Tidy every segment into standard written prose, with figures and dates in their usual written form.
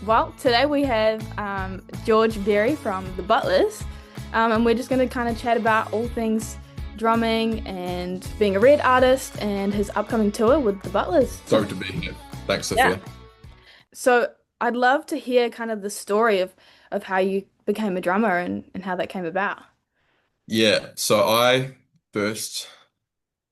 Well, today we have George Berry from the Butlers, and we're just going to kind of chat about all things drumming and being a Red artist and his upcoming tour with the Butlers. Stoked to be here. Thanks, Yeah. Sophia. So I'd love to hear kind of the story of how you became a drummer and how that came about. Yeah, so I first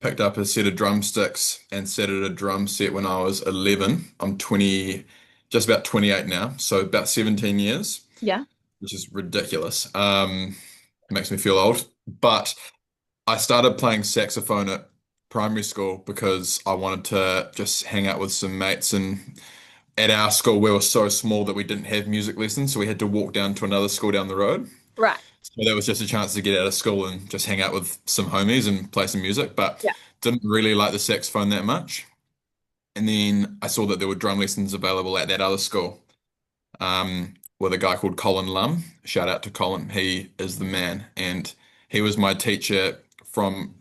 picked up a set of drumsticks and set at a drum set when I was 11. I'm 20, just about 28 now, so about 17 years, Yeah. which is ridiculous. Makes me feel old. But I started playing saxophone at primary school because I wanted to just hang out with some mates. And at our school, we were so small that we didn't have music lessons, so we had to walk down to another school down the road. Right. So that was just a chance to get out of school and just hang out with some homies and play some music, but Yeah. didn't really like the saxophone that much. And then I saw that there were drum lessons available at that other school, with a guy called Colin Lum. Shout out to Colin. He is the man. And he was my teacher from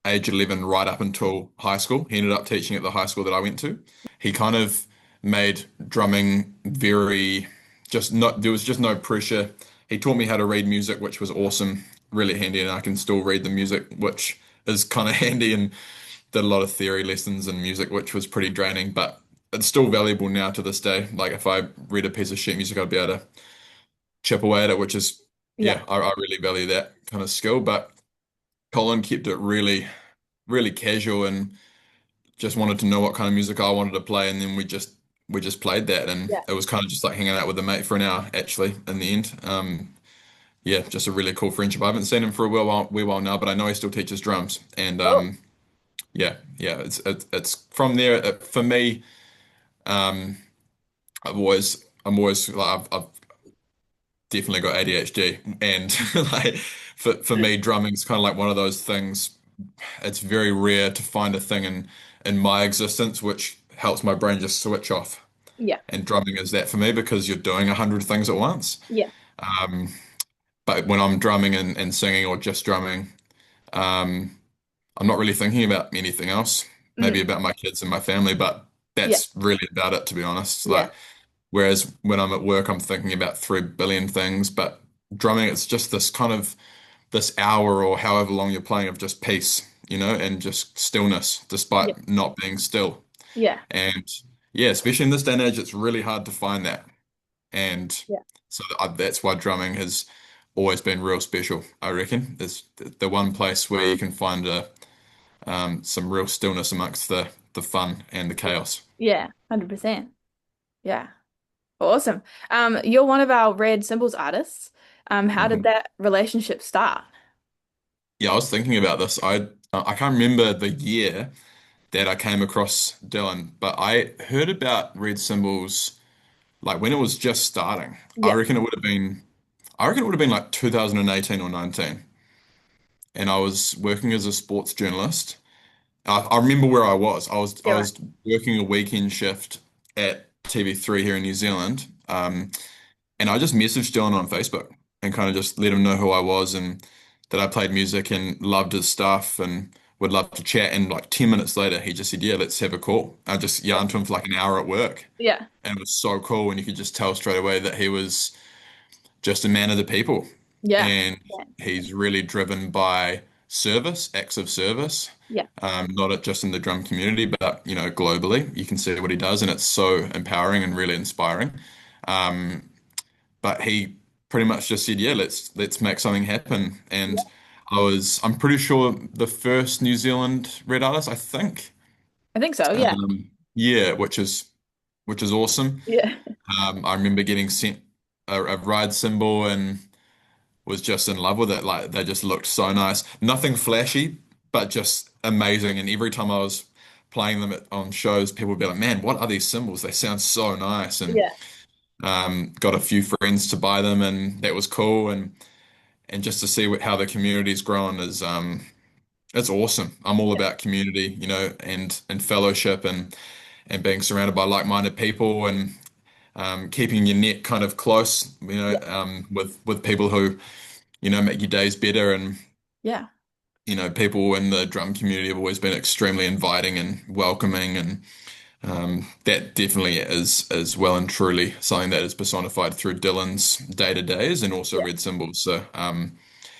age 11 right up until high school. He ended up teaching at the high school that I went to. He kind of made drumming very just not, there was just no pressure. He taught me how to read music, which was awesome, really handy, and I can still read the music, which is kind of handy, and did a lot of theory lessons in music, which was pretty draining, but it's still valuable now to this day. Like if I read a piece of sheet music, I'd be able to chip away at it, which is, Yeah. yeah, I really value that kind of skill. But Colin kept it really, really casual and just wanted to know what kind of music I wanted to play, and then we just played that, and Yeah. it was kind of just like hanging out with a mate for an hour, actually, in the end. Yeah, just a really cool friendship. I haven't seen him for a wee while now, but I know he still teaches drums, and Oh. yeah, yeah, it's from there. For me, um, I'm always like I've definitely got ADHD, and like for me, drumming's kind of like one of those things. It's very rare to find a thing in my existence which helps my brain just switch off. Yeah. And drumming is that for me because you're doing 100 things at once. Yeah. Um, but when I'm drumming and singing or just drumming, um, I'm not really thinking about anything else. Maybe Mm. about my kids and my family, but Yeah. that's really about it, to be honest. Yeah. Like, whereas when I'm at work, I'm thinking about 3 billion things, but drumming, it's just this kind of this hour or however long you're playing of just peace, and just stillness, Yeah. despite not being still. Yeah. And yeah, especially in this day and age, it's really hard to find that. And Yeah. so that's why drumming has always been real special, I reckon. It's the one place where you can find some real stillness amongst the fun and the chaos. Yeah. 100%. Yeah. Awesome. You're one of our Red Cymbals artists. How did Mhm. that relationship start? Yeah, I was thinking about this. I can't remember the year that I came across Dylan, but I heard about Red Cymbals like when it was just starting. I Yeah. reckon it would have been I reckon it would have been like 2018 or 19. And I was working as a sports journalist. I remember where I was. I was I Yeah, right. was working a weekend shift at TV3 here in New Zealand. And I just messaged Dylan on Facebook and kind of just let him know who I was and that I played music and loved his stuff and would love to chat. And like 10 minutes later, he just said, "Yeah, let's have a call." I just yarned to him for like an hour at work. Yeah. And it was so cool. And you could just tell straight away that he was just a man of the people. Yeah. And Yeah. he's really driven by service, acts of service, Yeah. not just in the drum community, but globally. You can see what he does, and it's so empowering and really inspiring. Um, but he pretty much just said, "Yeah, let's make something happen." And Yeah. I'm pretty sure the first New Zealand Red artist, I think. I think so. Yeah. Yeah, which is awesome. Yeah. I remember getting sent a ride cymbal and was just in love with it. Like they just looked so nice. Nothing flashy, but just amazing. And every time I was playing them on shows, people would be like, "Man, what are these cymbals? They sound so nice." And Yeah. got a few friends to buy them, and that was cool. And just to see how the community's grown is it's awesome. I'm all Yeah. about community, and fellowship and being surrounded by like-minded people and keeping your net kind of close, Yeah. with people who make your days better. And Yeah. people in the drum community have always been extremely inviting and welcoming, and That definitely is well and truly something that is personified through Dylan's day-to-days and also Yeah. Red Cymbals. So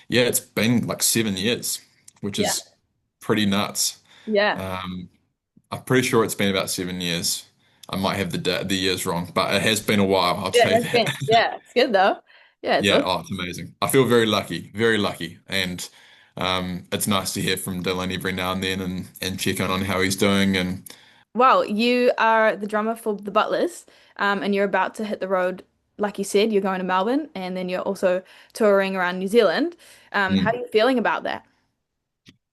yeah, it's been like 7 years, which Yeah. is pretty nuts. Yeah. Um, I'm pretty sure it's been about 7 years. I might have the years wrong, but it has been a while, I'll Yeah, it tell you has that. been. Yeah, it's good though. Yeah, it's Yeah, awesome. oh, it's amazing. I feel very lucky, and it's nice to hear from Dylan every now and then and check in on how he's doing. And Well, you are the drummer for the Butlers, and you're about to hit the road. Like you said, you're going to Melbourne, and then you're also touring around New Zealand. How are mm, you feeling about that?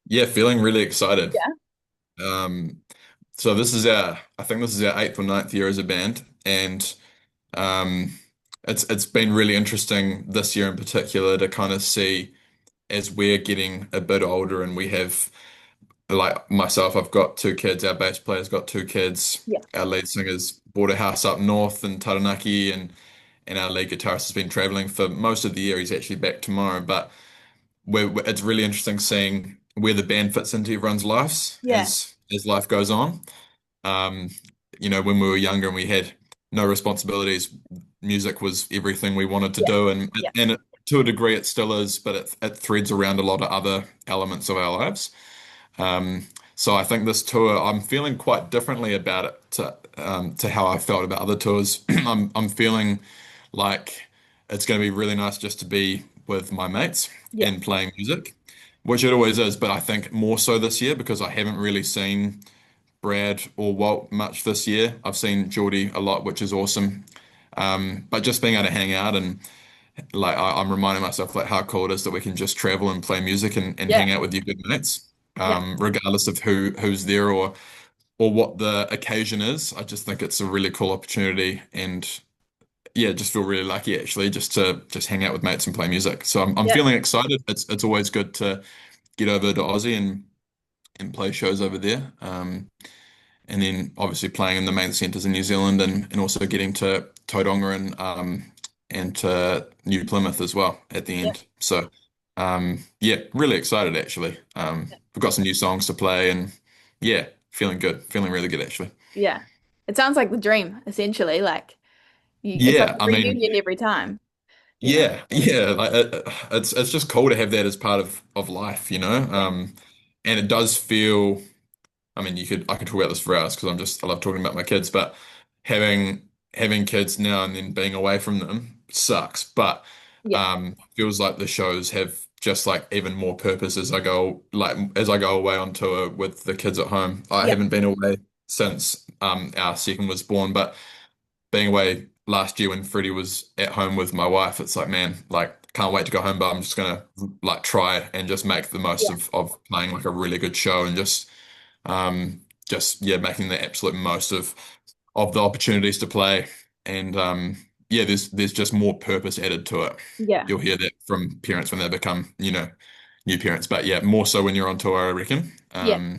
yeah, feeling really excited. Yeah. Um, so I think this is our eighth or ninth year as a band, and um, it's been really interesting this year in particular to kind of see as we're getting a bit older and we have like myself, I've got two kids, our bass player's got two kids, Yeah. our lead singer's bought a house up north in Taranaki and our lead guitarist has been traveling for most of the year. He's actually back tomorrow, but it's really interesting seeing where the band fits into everyone's lives Yeah. as life goes on. Um, when we were younger and we had no responsibilities, music was everything we wanted to Yeah. do, and Yeah. to a degree it still is, but it threads around a lot of other elements of our lives. Um, so I think this tour, I'm feeling quite differently about it to how I felt about other tours. I'm feeling like it's going to be really nice just to be with my mates Yeah. and playing music, which it always is, but I think more so this year because I haven't really seen Brad or Walt much this year. I've seen Geordie a lot, which is awesome. But just being able to hang out and like I'm reminding myself like how cool it is that we can just travel and play music and Yeah. hang out with your good mates, Yeah. regardless of who's there or what the occasion is. I just think it's a really cool opportunity and yeah, just feel really lucky actually just to just hang out with mates and play music. So I'm Yeah. feeling excited. It's always good to get over to Aussie and play shows over there. And then obviously playing in the main centres in New Zealand and also getting to Tauranga and to New Plymouth as well at the Yeah. end. So yeah, really excited actually. We've got some new songs to play and yeah, feeling good, feeling really good actually. Yeah. It sounds like the dream, essentially. Like it's like Yeah, a I mean, reunion every time, you know? yeah, like it's just cool to have that as part of life, you know. Yeah. And it does feel. I mean, I could talk about this for hours because I love talking about my kids, but having kids now and then being away from them sucks. But Yeah. feels like the shows have just like even more purpose as I go away on tour with the kids at home. I Yeah. haven't been away since our second was born, but being away last year when Freddie was at home with my wife, it's like, man, like can't wait to go home, but I'm just gonna like try and just make the most Yeah. of playing like a really good show and just yeah, making the absolute most of the opportunities to play. And yeah, there's just more purpose added to it. Yeah. You'll hear that from parents when they become, new parents. But yeah, more so when you're on tour, I reckon. Yeah.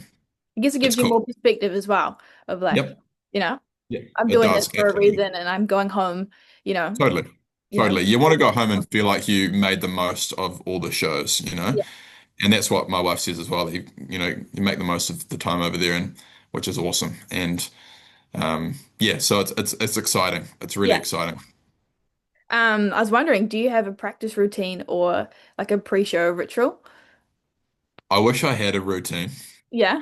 I guess it It's gives you cool. more perspective as well of like, Yep. you know, Yeah, I'm it doing this does. for a Absolutely. reason and I'm going home, you know, Totally. you know. Totally. You want to go home and feel like you made the most of all the shows, you know? Yeah. And that's what my wife says as well. You make the most of the time over there and which is awesome. And yeah, so it's exciting. It's really Yeah. exciting. I was wondering, do you have a practice routine or like a pre-show ritual? I wish I had a routine. Yeah.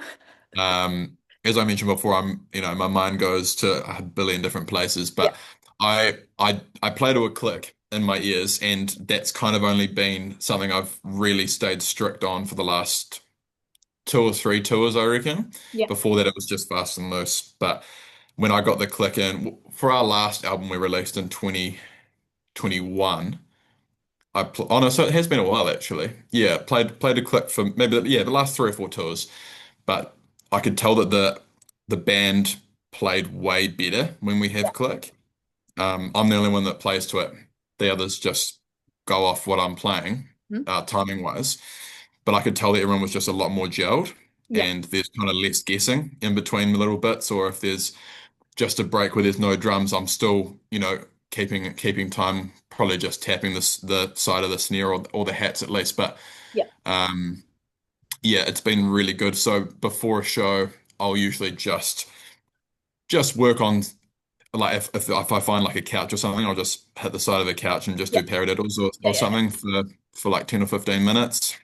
As I mentioned before, my mind goes to a billion different places, Yeah. but I play to a click in my ears, and that's kind of only been something I've really stayed strict on for the last two or three tours, I reckon. Yeah. Before that, it was just fast and loose. But when I got the click in for our last album we released in 2021. Oh no, so it has been a while actually. Yeah, played a click for maybe the last three or four tours, but I could tell that the band played way better when we Yeah. have click. I'm the only one that plays to it. The others just go off what I'm playing, Mhm. timing wise. But I could tell that everyone was just a lot more gelled, Yeah. and there's kind of less guessing in between the little bits, or if there's just a break where there's no drums, I'm still, keeping time, probably just tapping the side of the snare or the hats at least. But Yeah. um, yeah, it's been really good. So before a show, I'll usually just just work on like if I find like a couch or something, I'll just hit the side of the couch and just Yeah, do paradiddles yeah, or yeah, something for like 10 or 15 minutes.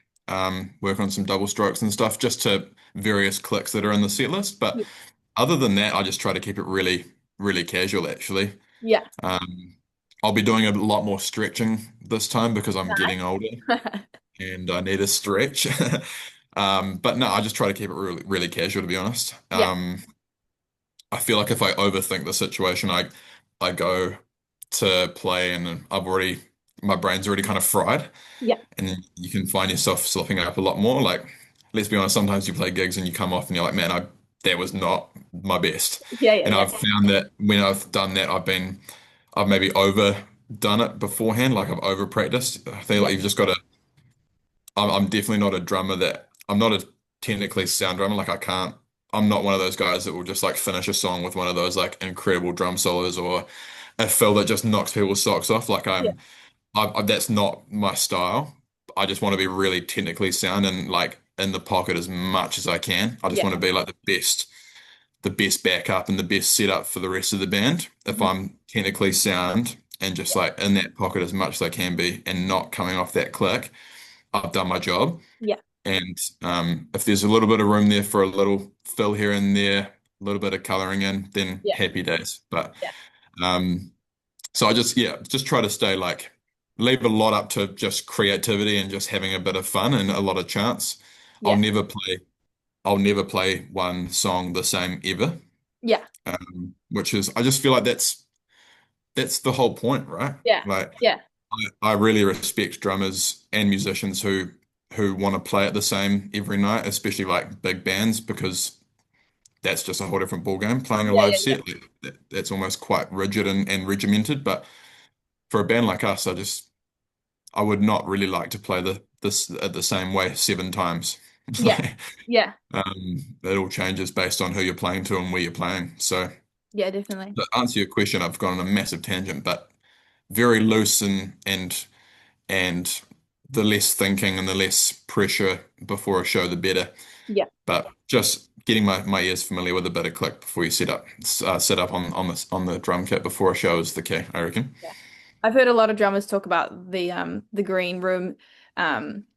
Work on some double strokes and stuff just to various clicks that are in the set list. But yeah, other than that, I just try to keep it really, really casual actually. yeah. Um, I'll be doing a lot more stretching this time because I'm getting older Nice. and I need a stretch. But no, I just try to keep it really, really casual to be honest. Yeah, I feel like if I overthink the situation, I go to play and my brain's already kind of fried, yeah, and then you can find yourself slipping up a lot more. Like, let's be honest, sometimes you play gigs and you come off and you're like, man, I that was not my best. yeah, yeah, And yeah, I've found that when I've done that, I've maybe overdone it beforehand, like I've over practiced. I feel yeah, like you've just got to. I'm definitely not a drummer that I'm not a technically sound drummer. Like I can't. I'm not one of those guys that will just like finish a song with one of those like incredible drum solos or a fill that just knocks people's socks off. Like yeah, that's not my style. I just want to be really technically sound and like in the pocket as much as I can. I just yeah. want to be like the best backup and the best setup for the rest of the band. If Mhm. I'm technically sound and just like in that pocket as much as I can be and not coming off that click, I've done my job. Yeah, And if there's a little bit of room there for a little fill here and there, a little bit of coloring in, then yeah, happy days. But yeah, um, so just try to stay like leave a lot up to just creativity and just having a bit of fun and a lot of chance. I'll yeah, never play I'll never play one song the same ever. yeah, Which is I just feel like that's the whole point, right? yeah, Like yeah, I really respect drummers and musicians who want to play it the same every night, especially like big bands, because that's just a whole different ball game. Playing a yeah, live yeah, yeah, set, that's almost quite rigid and regimented. But for a band like us, I would not really like to play this at the same way 7 times. yeah, Like, yeah, it all changes based on who you're playing to and where you're playing. So yeah, definitely. to answer your question, I've gone on a massive tangent, but very loose and the less thinking and the less pressure before a show, the better. Yeah, But just getting my ears familiar with a bit of click before you set up on the drum kit before a show is the key, I reckon. yeah. I've heard a lot of drummers talk about the green room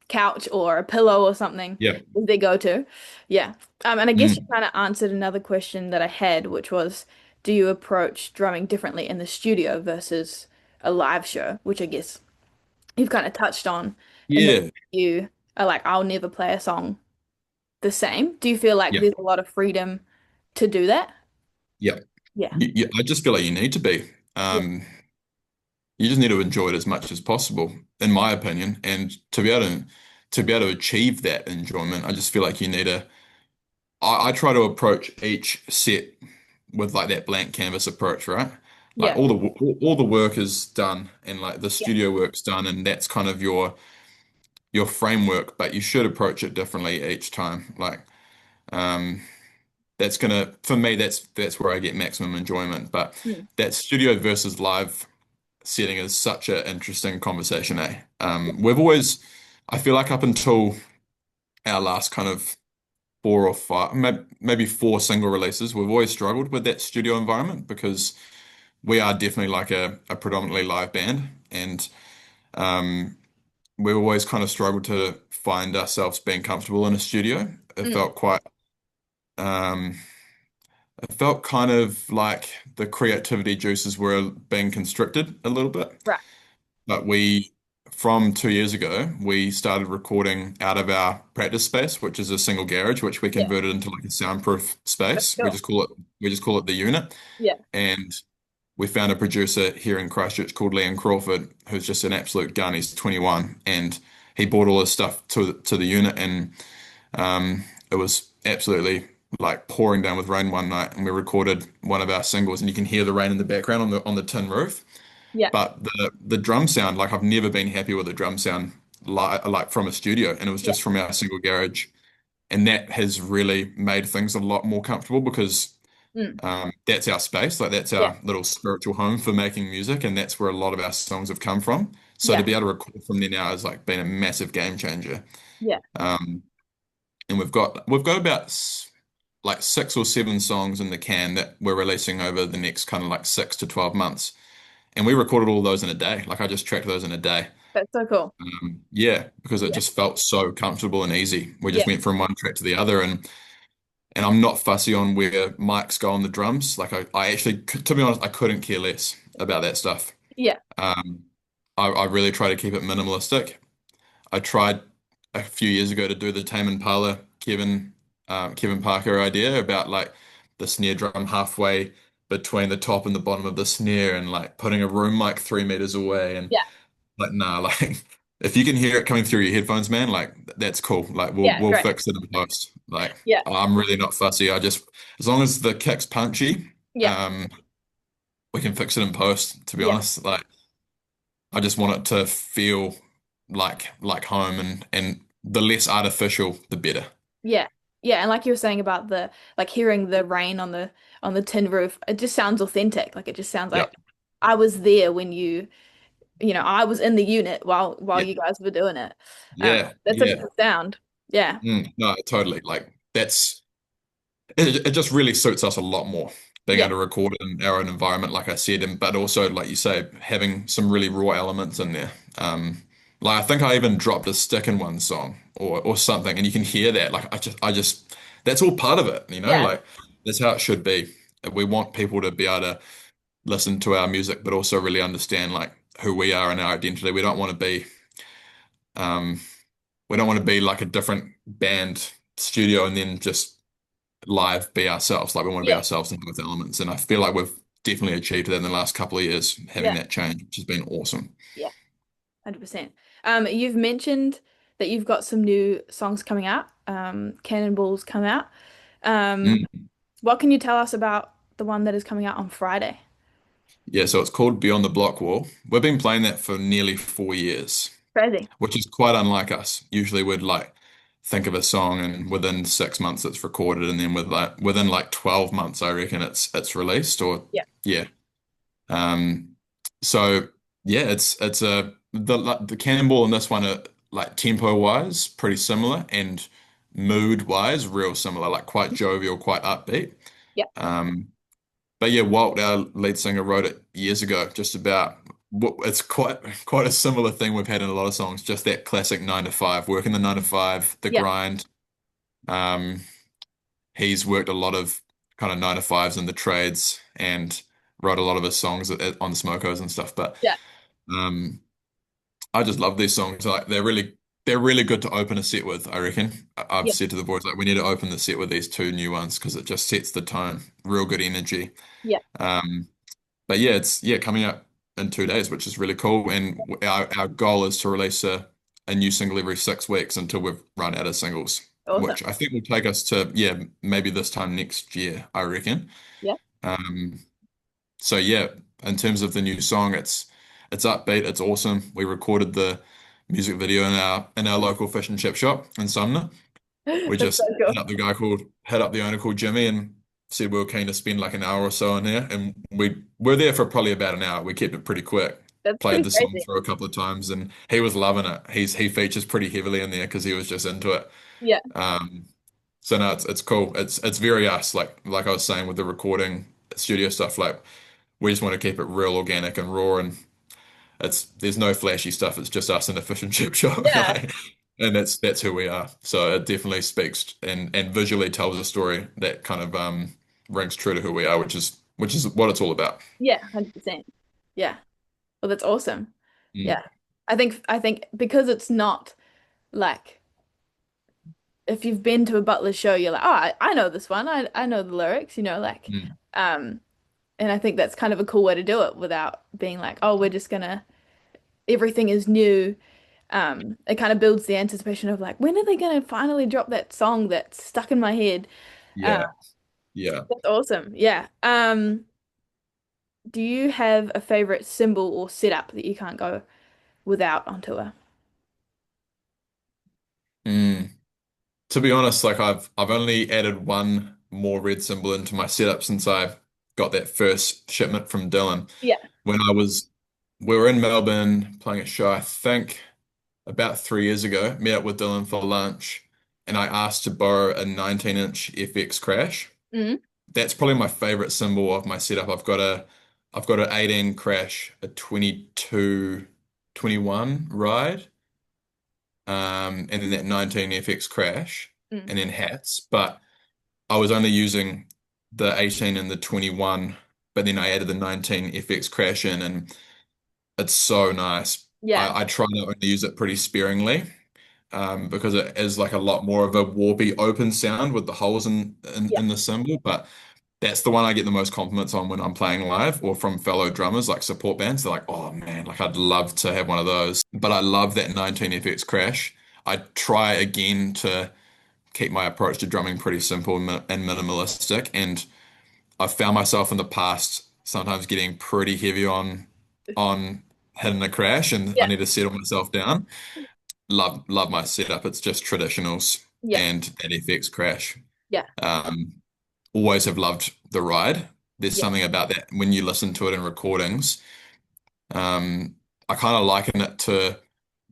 couch or a pillow or something Yeah. as they go to. Yeah. And I guess you Mm. kind of answered another question that I had, which was, do you approach drumming differently in the studio versus a live show, which I guess you've kind of touched on, and that Yeah. you are like, I'll never play a song the same. Do you feel like Yeah. there's a lot of freedom to do that? Yeah. Yeah. I just feel like you need to be. Yeah. You just need to enjoy it as much as possible, in my opinion. And to be able to achieve that enjoyment, I just feel like you need to. I try to approach each set with like that blank canvas approach, right? Like Yeah. all the work is done and like the Yeah. studio work's done and that's kind of your framework, but you should approach it differently each time. Like um that's gonna for me that's where I get maximum enjoyment. But Mm. that studio versus live setting is such an interesting conversation, eh? Yeah. We've always I feel like up until our last kind of 4 or 5, maybe four single releases, we've always struggled with that studio environment because we are definitely like a predominantly live band, and um, we've always kind of struggled to find ourselves being comfortable in a studio. It Mm. felt quite, um, it felt kind of like the creativity juices were being constricted a little bit. Right. But from 2 years ago, we started recording out of our practice space, which is a single garage, which we Yeah. converted into like a soundproof That's space. We cool. just call it we just call it the unit. Yeah. And we found a producer here in Christchurch called Liam Crawford, who's just an absolute gun. He's 21, and he brought all his stuff to the unit, and it was absolutely like pouring down with rain one night, and we recorded one of our singles, and you can hear the rain in the background on the tin roof. Yeah. But the drum sound, like I've never been happy with the drum sound like from a studio, and it was Yeah. just from our single garage, and that has really made things a lot more comfortable because Mm. that's our space, like that's Yeah. our little spiritual home for making music, and that's where a lot of our songs have come from. So to Yeah. be able to record from there now has like been a massive game changer. Yeah. Um, and we've got about like 6 or 7 songs in the can that we're releasing over the next kind of like 6 to 12 months. And we recorded all those in a day. Like I just tracked those in a day. That's so cool. Yeah, because it Yeah. just felt so comfortable and easy. We Yeah. just went from one track to the other, and I'm not fussy on where mics go on the drums. Like I actually, to be honest, I couldn't care less about that stuff. Yeah. Um, I really try to keep it minimalistic. I tried a few years ago to do the Tame Impala Kevin Parker idea about like the snare drum halfway between the top and the bottom of the snare and like putting a room mic 3 meters away and Yeah. like nah like if you can hear it coming through your headphones, man, like that's cool. Like we'll Yeah. we'll Great. fix it in post. Like Yeah. I'm really not fussy. I just as long as the kick's punchy, Yeah. um, we can fix it in post, to be Yeah. honest. Like I just want it to feel like home and the less artificial, the better. Yeah. Yeah. And like you were saying about the like hearing the rain on the tin roof, it just sounds authentic. Like it just sounds Yeah. like I was there when I was in the unit while Yeah. you guys were doing it. Yeah. That's such a Yeah. good sound. Yeah. No, totally. Like that's it just really suits us a lot more being Yeah. able to record in our own environment, like I said, and but also, like you say, having some really raw elements in there. Like I think I even dropped a stick in one song or something, and you can hear that. Like I just that's all part of it, Yeah. like that's how it should be. We want people to be able to listen to our music, but also really understand like who we are and our identity. Um, we don't want to be like a different band studio and then just live be ourselves. Like we want to be Yeah. ourselves in both elements. And I feel like we've definitely achieved that in the last couple of years, having Yeah. that change, which has been awesome. Yeah. 100%. You've mentioned that you've got some new songs coming out. Cannonballs come out. Um, Mm. what can you tell us about the one that is coming out on Friday? Yeah, so it's called Beyond the Block Wall. We've been playing that for nearly 4 years, Crazy. which is quite unlike us. Usually we'd like think of a song and within 6 months it's recorded and then within like 12 months I reckon it's released or Yeah. yeah. Um, so yeah, it's a the Cannonball in this one are like tempo wise pretty similar and mood wise real similar, like quite jovial, quite upbeat. Yeah. Um, but yeah, Walt, our lead singer, wrote it years ago, just about it's quite a similar thing we've had in a lot of songs, just that classic 9 to 5, working the 9 to 5, the Yeah. grind. Um, he's worked a lot of kind of 9 to 5s in the trades and wrote a lot of his songs on the Smokos and stuff. But Yeah. um, I just love these songs. Like they're really good to open a set with, I reckon. I've Yeah. said to the boys like we need to open the set with these two new ones because it just sets the tone. Real good energy. Yeah. Um, but yeah, it's coming out in 2 days, which is really cool. And our goal is to release a new single every 6 weeks until we've run out of singles, Awesome. which I think will take us to maybe this time next year, I reckon. Yeah. Um, so yeah, in terms of the new song, it's upbeat, it's awesome. We recorded the music video in our local fish and chip shop in Sumner. We That's so just cool. hit up the owner called Jimmy and said we were keen to spend like an hour or so in there, and we were there for probably about an hour. We kept it pretty quick. That's Played pretty the song crazy. through a couple of times, and he was loving it. He features pretty heavily in there because he was just into it. Yeah. Um, so no, it's cool. It's very us, like I was saying with the recording studio stuff. Like we just want to keep it real organic and raw, and there's no flashy stuff. It's just us in a fish and chip shop, Yeah. like, and that's who we are. So it definitely speaks and visually tells a story that kind of rings true to who we are, which is what it's all about. Yeah. 100%. Yeah. Well, that's awesome. Mm, Yeah. I think because it's not like if you've been to a Butlers show, you're like, oh, I know this one. I know the lyrics, mm. um, and I think that's kind of a cool way to do it without being like, oh, we're just gonna, everything is new. It kind of builds the anticipation of like, when are they gonna finally drop that song that's stuck in my head? Uh, Yeah, yeah. that's awesome. Yeah. Do you have a favorite symbol or setup that you can't go without on tour? Mm. To be honest, like I've only added one more red symbol into my setup since I got that first shipment from Dylan. Yeah. When we were in Melbourne playing a show, I think about 3 years ago, met up with Dylan for lunch, and I asked to borrow a 19-inch FX Crash. Mm. That's probably my favorite cymbal of my setup. I've got an 18 Crash, a 22, 21 ride, and then that 19 FX Crash, Mm. and then hats. But I was only using the 18 and the 21, but then I added the 19 FX Crash in, and it's so nice. Yeah. I try to only use it pretty sparingly, because it is like a lot more of a warpy open sound with the holes Yeah. in the cymbal. But that's the one I get the most compliments on when I'm playing live or from fellow drummers, like support bands. They're like, oh man, like I'd love to have one of those. But I love that 19 FX Crash. I try again to keep my approach to drumming pretty simple and minimalistic. And I've found myself in the past sometimes getting pretty heavy on hitting a crash, and I Yeah. need to settle myself down. Love my setup. It's just traditionals Yeah. and that FX Crash. Yeah. Um, Always have loved the ride. There's Yeah. something about that when you listen to it in recordings. I kind of liken it to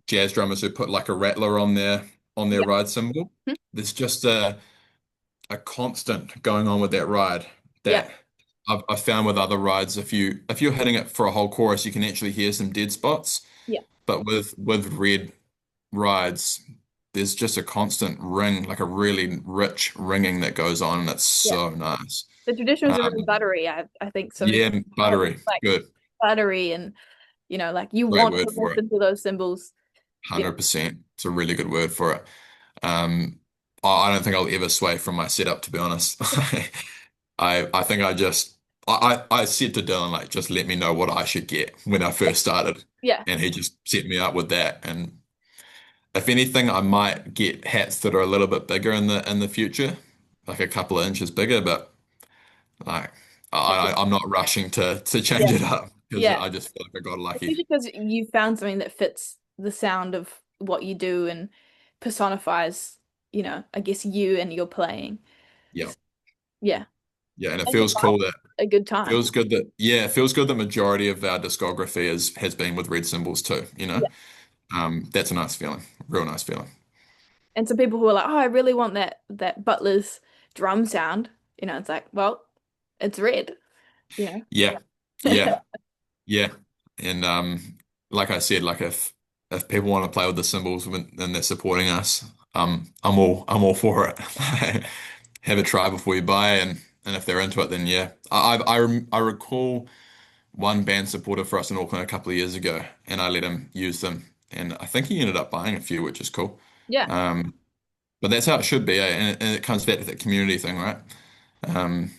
jazz drummers who put like a rattler on their Yeah. ride cymbal. Mhm. There's just a constant going on with that ride Yeah. that I've found with other rides. If you're hitting it for a whole chorus, you can actually hear some dead spots. Yeah. But with red rides, there's just a constant ring, like a really rich ringing that goes on, and it's Yeah. so nice. The traditionals are really Um, buttery. I think so many yeah, people have buttery, like good, buttery and like you great want to word for it. listen to those symbols. Yeah. 100%. It's a really good word for it. Um, I don't think I'll ever sway from my setup, to be honest. I think I said to Dylan, like, just let me know what I should get when I first started. Yeah. And he just set me up with that. And if anything, I might get hats that are a little bit bigger in the future, like a couple of inches bigger, but like I'm not rushing to change Yeah. it up because Yeah. I just feel like I got lucky. Especially because you found something that fits the sound of what you do and personifies, I guess you and your playing. Yeah. Yeah. Yeah. And it And you feels like cool that a good time. feels good that yeah, it feels good that majority of our discography has been with Red Cymbals too, you know? Yeah. That's a nice feeling. Real nice feeling. And some people who are like, oh, I really want that Butlers drum sound. It's like, well, it's red, you know. Yeah. Yeah. Yeah. And like I said, like if people want to play with the cymbals and they're supporting us, I'm all for it. Have a try before you buy, and if they're into it, then yeah. I recall one band supporter for us in Auckland a couple of years ago, and I let him use them, and I think he ended up buying a few, which is cool. Yeah. Um, but that's how it should be, eh? And it comes back to that community thing, right? Um,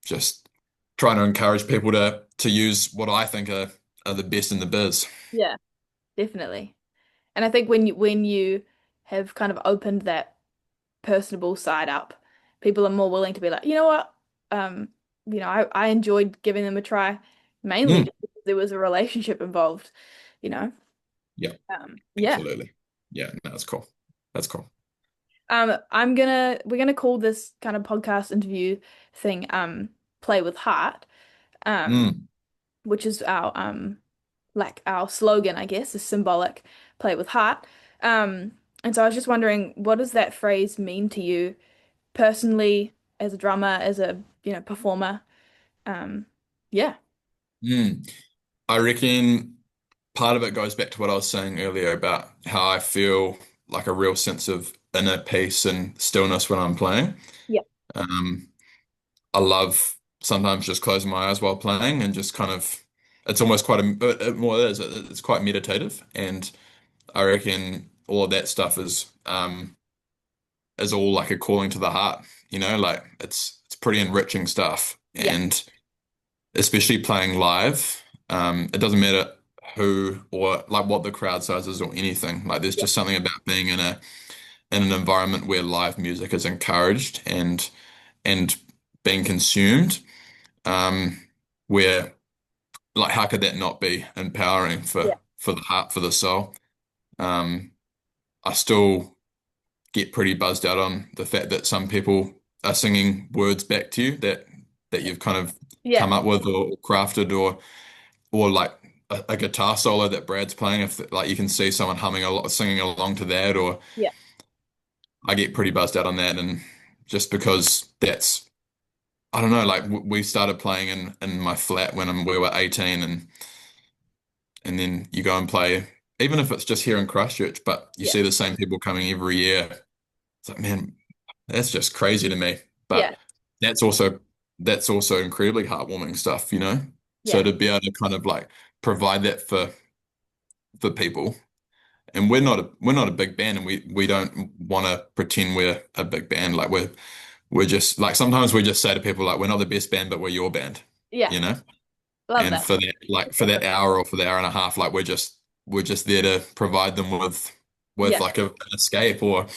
just trying to encourage people to use what I think are the best in the biz. Yeah, definitely. And I think when you have kind of opened that personable side up, people are more willing to be like, you know what? Um, I enjoyed giving them a try, mainly Mm, just because there was a relationship involved, you know. yeah, Yeah. absolutely. Yeah, no, that's cool. That's cool. We're gonna call this kind of podcast interview thing Play with Heart, um, Mm, which is our like our slogan, I guess, is symbolic, Play with Heart. And so I was just wondering, what does that phrase mean to you personally, as a drummer, as a, performer? Um, yeah. mm. I reckon part of it goes back to what I was saying earlier about how I feel like a real sense of inner peace and stillness when I'm playing. Yeah. Um, I love sometimes just closing my eyes while playing and just kind of, it's almost quite well, it is, it's quite meditative. And I reckon all of that stuff is all like a calling to the heart, you know, like it's pretty enriching stuff. Yeah. And especially playing live, it doesn't matter who or like what the crowd size is or anything. Like there's Yeah. just something about being in an environment where live music is encouraged and being consumed. Um, where like how could that not be empowering Yeah. for the heart, for the soul? Um, I still get pretty buzzed out on the fact that some people are singing words back to you that you've kind of Yeah. come up with or crafted or like a guitar solo that Brad's playing if like you can see someone humming a lot singing along to that or Yeah. I get pretty buzzed out on that, and just because that's I don't know, like we started playing in my flat when we were 18, and then you go and play, even if it's just here in Christchurch, but you Yeah. see the same people coming every year. It's like, man, that's just crazy to me. Yeah. But that's also that's also incredibly heartwarming stuff, you know? So Yeah. to be able to kind of like provide that for people. And we're not a big band, and we don't want to pretend we're a big band. Like we're just like sometimes we just say to people like we're not the best band, but we're your band, Yeah. you know? Love And that. for that for that hour or for the hour and a half, like we're just there to provide them with Yeah. like an escape, or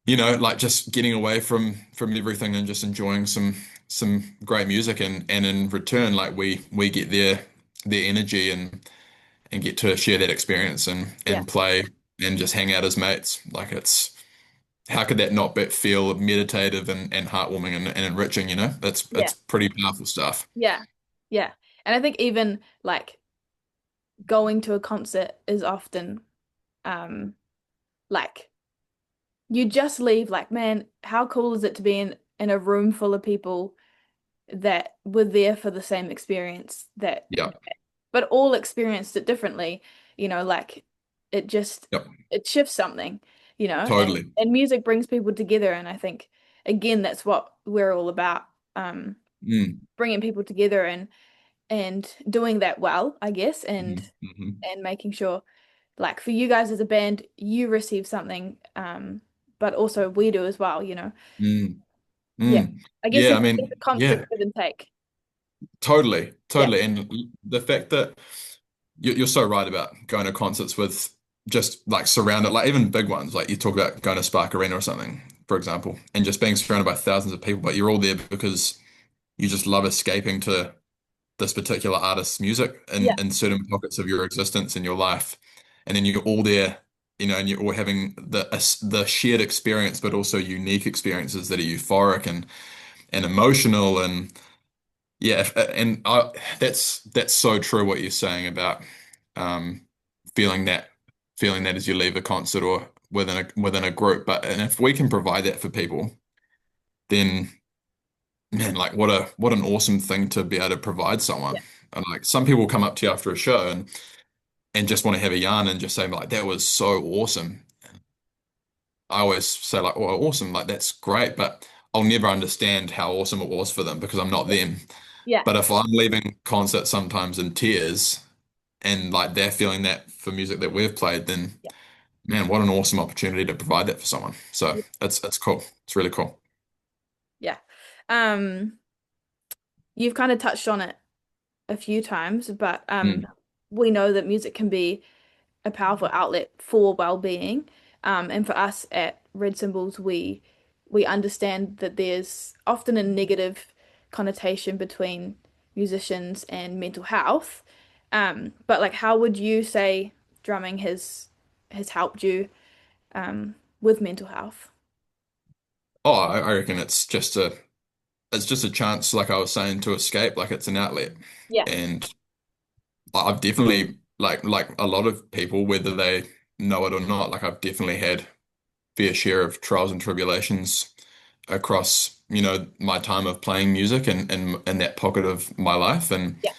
like just getting away from everything and just enjoying some great music, and in return like we get their energy, and get to share that experience, Yeah. and play and just hang out as mates. Like it's how could that not feel meditative and heartwarming and enriching, you know? It's Yeah. pretty powerful stuff. Yeah. Yeah. And I think even like going to a concert is often um like you just leave like, man, how cool is it to be in a room full of people that were there for the same experience that Yeah. but all experienced it differently, like it just Yep. it shifts something, Totally. and music brings people together, and I think again that's what we're all about, um Mm. bringing people together and doing that well, I guess, and Mhm. Mhm. and making sure like for you guys as a band you receive something, but also we do as well, Mm. yeah, Mm. I guess Yeah, I it's a mean, constant yeah, give and take. totally, Yeah. totally. And the fact that you're so right about going to concerts with just like surrounded, like even big ones, like you talk about going to Spark Arena or something, for example, and just being surrounded by thousands of people, but you're all there because you just love escaping to this particular artist's music Yeah. in certain pockets of your existence in your life. And then you're all there, and you're all having the shared experience, but also unique experiences that are euphoric and emotional. And yeah, that's so true what you're saying about um, feeling that feeling that as you leave a concert or within a group. And if we can provide that for people, then man, like what an awesome thing to be able to provide someone. Yeah. And like some people come up to you after a show and just want to have a yarn and just say like that was so awesome. I always say like, oh, awesome, like that's great, but I'll never understand how awesome it was for them because I'm not them. Yeah. But if I'm leaving concerts sometimes in tears and like they're feeling that for music that we've played, then Yeah. man, what an awesome opportunity to provide that for someone. So Yeah. it's cool. It's really cool. Yeah. um you've kind of touched on it a few times, but Mm. we know that music can be a powerful outlet for well-being. And for us at Red Cymbals, we understand that there's often a negative connotation between musicians and mental health. But like, how would you say drumming has helped you with mental health? Oh, I reckon it's just a chance, like I was saying, to escape. Like it's an outlet, Yeah. and I've definitely like a lot of people, whether they know it or not. Like I've definitely had fair share of trials and tribulations across, my time of playing music and that pocket of my life. And Yeah.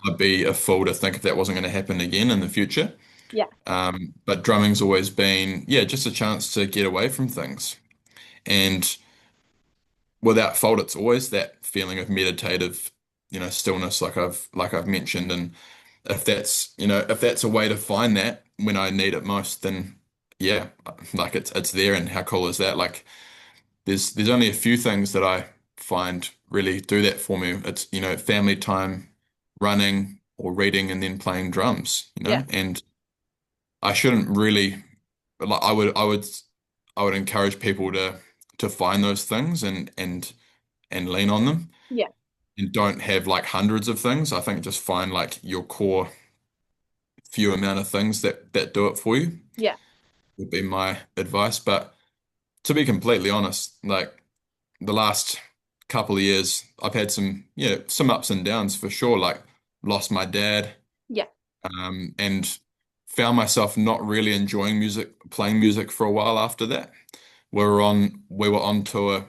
I'd be a fool to think if that wasn't going to happen again in the future. Yeah. But drumming's always been, yeah, just a chance to get away from things. And without fault, it's always that feeling of meditative, stillness, like I've mentioned. And if that's a way to find that when I need it most, then yeah, like it's there. And how cool is that? Like there's only a few things that I find really do that for me. It's, family time, running or reading, and then playing drums, Yeah. and I shouldn't really like I would encourage people to find those things and lean on them, Yeah. and don't have like hundreds of things. I think just find like your core few amount of things that do it for you Yeah. would be my advice. But to be completely honest, like the last couple of years, I've had some ups and downs for sure. Like lost my dad, Yeah. and found myself not really enjoying playing music for a while after that. we were on tour.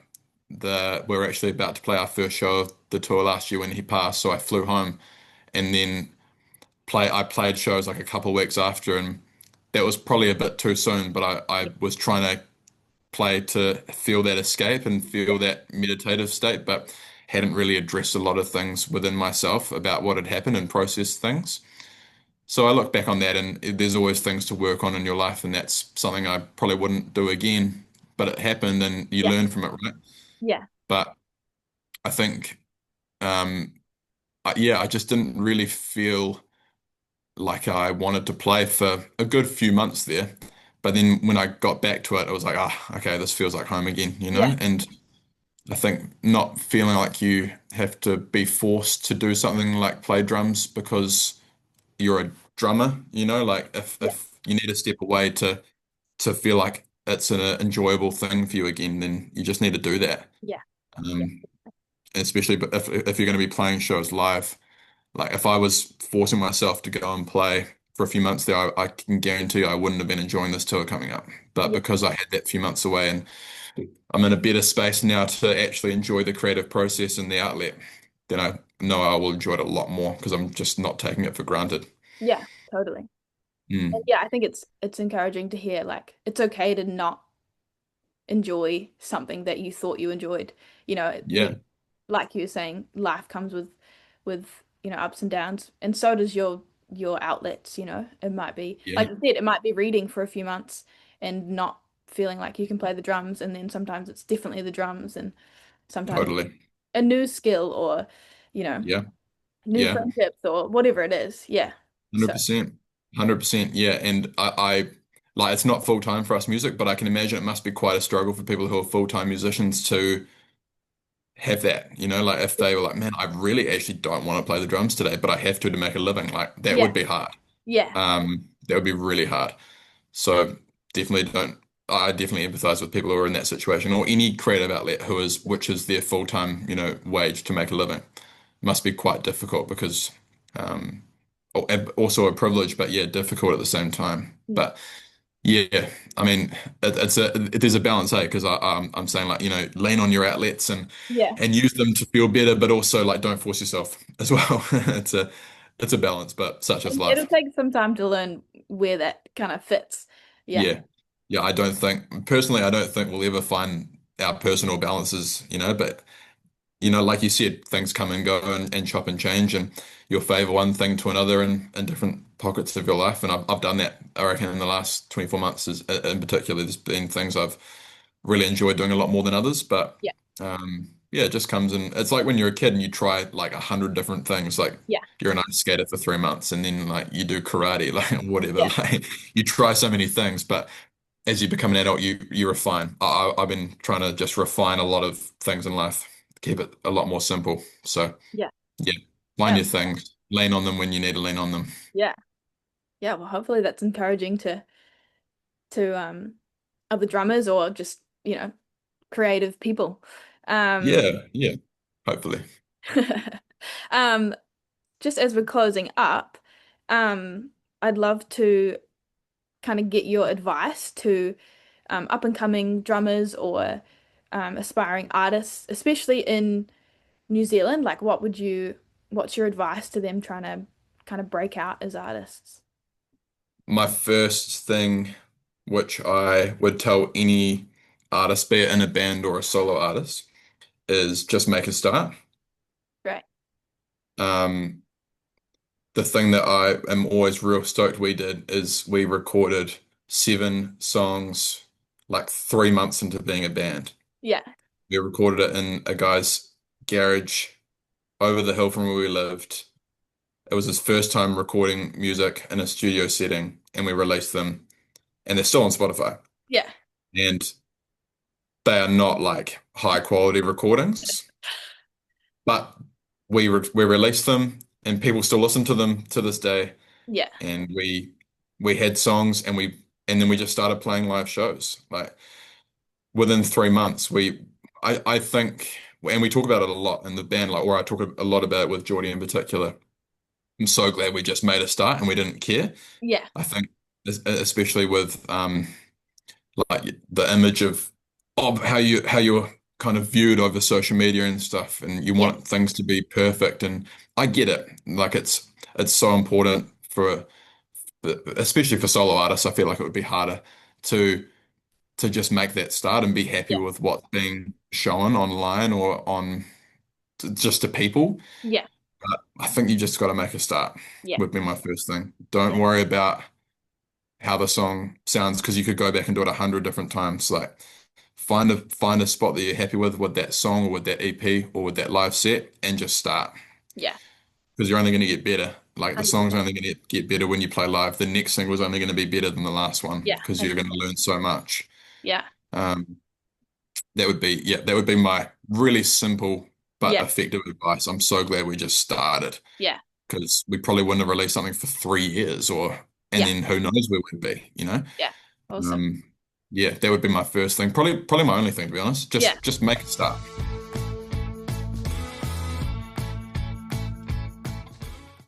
We were actually about to play our first show of the tour last year when he passed, so I flew home and then I played shows like a couple of weeks after, and that was probably a bit too soon, but I was trying to play to feel that escape and Yeah, feel that meditative state, but hadn't really addressed a lot of things within myself about what had happened and processed things. So I look back on that, and there's always things to work on in your life, and that's something I probably wouldn't do again. But it happened, and you yeah, learn from it, right? yeah, But I think, um, yeah, I just didn't really feel like I wanted to play for a good few months there. But then when I got back to it, I was like, ah, okay, this feels like home again, you yeah, know? And I think not feeling like you have to be forced to do something like play drums because you're a drummer, you know, like yeah, if you need to step away to feel like it's an enjoyable thing for you again, then you just need to do that. yeah, yeah, Um, especially if you're going to be playing shows live. Like if I was forcing myself to go and play for a few months there, I can guarantee you I wouldn't have been enjoying this tour coming up. But yeah, because I had that few months away and I'm in a better space now to actually enjoy the creative process and the outlet, then I know I will enjoy it a lot more because I'm just not taking it for granted. yeah, totally. And Mm. yeah, I think it's encouraging to hear like it's okay to not enjoy something that you thought you enjoyed. Yeah, Like you were saying, life comes with ups and downs, and so does your outlets. It might be yeah, like you said, it might be reading for a few months and not feeling like you can play the drums, and then sometimes it's definitely the drums, and sometimes it's totally. a new skill or you know Yeah, new yeah, friendships or whatever it is. Yeah. So 100%. 100%. Yeah. And I like it's not full time for us music, but I can imagine it must be quite a struggle for people who are full-time musicians to have that, like if they were like, man, I really actually don't want to play the drums today, but I have to make a living. Like that yeah, would be hard. yeah, That would be really hard. So definitely don't, I definitely empathize with people who are in that situation or any creative outlet which is their full-time, wage to make a living. Must be quite difficult because, um, also a privilege, but yeah, difficult at the same time. mm, But yeah, I mean, there's a balance, eh? Because I'm saying like lean on your outlets yeah. and use them to feel better, but also like don't force yourself as well. It's a balance, but such is And it'll life. take some time to learn where that kind of fits. Yeah, Yeah, yeah. I don't think we'll ever find our personal balances, but like you said, things come and go and chop and change, and you'll favor one thing to another in different pockets of your life. And I've done that, I reckon, in the last 24 months in particular. There's been things I've really enjoyed doing a lot more than others, but yeah, yeah, it just comes in. It's like when you're a kid and you try like 100 different things. Like yeah, you're an ice skater for 3 months, and then like you do karate, like whatever. yeah, Like you try so many things, but as you become an adult, you refine. I've been trying to just refine a lot of things in life, keep it a lot more simple. So yeah, yeah, find yeah, your things, lean on them when you need to lean on them. yeah, yeah. Well, hopefully that's encouraging to other drummers or just creative people. Um, Yeah, yeah, hopefully. um, just as we're closing up, um, I'd love to kind of get your advice to up and coming drummers or aspiring artists, especially in New Zealand. Like, what's your advice to them trying to kind of break out as artists? My first thing, which I would tell any artist, be it in a band or a solo artist, is just make a start. Right. Um, the thing that I am always real stoked we did is we recorded 7 songs like 3 months into being a band. Yeah. We recorded it in a guy's garage over the hill from where we lived. It was his first time recording music in a studio setting, and we released them, and they're still on Spotify. Yeah. And they are not like high quality recordings, but we released them, and people still listen to them to this day. Yeah. And we had songs, and then we just started playing live shows. Like within 3 months, I think, and we talk about it a lot in the band, like, or I talk a lot about it with Geordie in particular. I'm so glad we just made a start and we didn't care. Yeah. I think, especially with like the image of of how you're kind of viewed over social media and stuff, and you Yeah. want things to be perfect. And I get it. Like it's so important for especially for solo artists. I feel like it would be harder to just make that start and be happy Yeah. with what's being shown online or on just to people. Yeah. I think you just got to make a start, Yeah. would be my first thing. Don't Yeah. worry about how the song sounds because you could go back and do it 100 different times. Like find a spot that you're happy with that song or with that EP or with that live set and just start Yeah. because you're only going to get better. Like the song's 100%. only going to get better when you play live. The next single's only going to be better than the last one Yeah. because you're going to 100%. learn so much. Yeah. Um, that would be my really simple but Yeah. effective advice. I'm so glad we just started Yeah. because we probably wouldn't have released something for 3 years and Yeah. then who knows where we'd be, you know? Yeah. Awesome. Um, yeah, that would be my first thing. Probably my only thing to be honest. Yeah. Just make it start.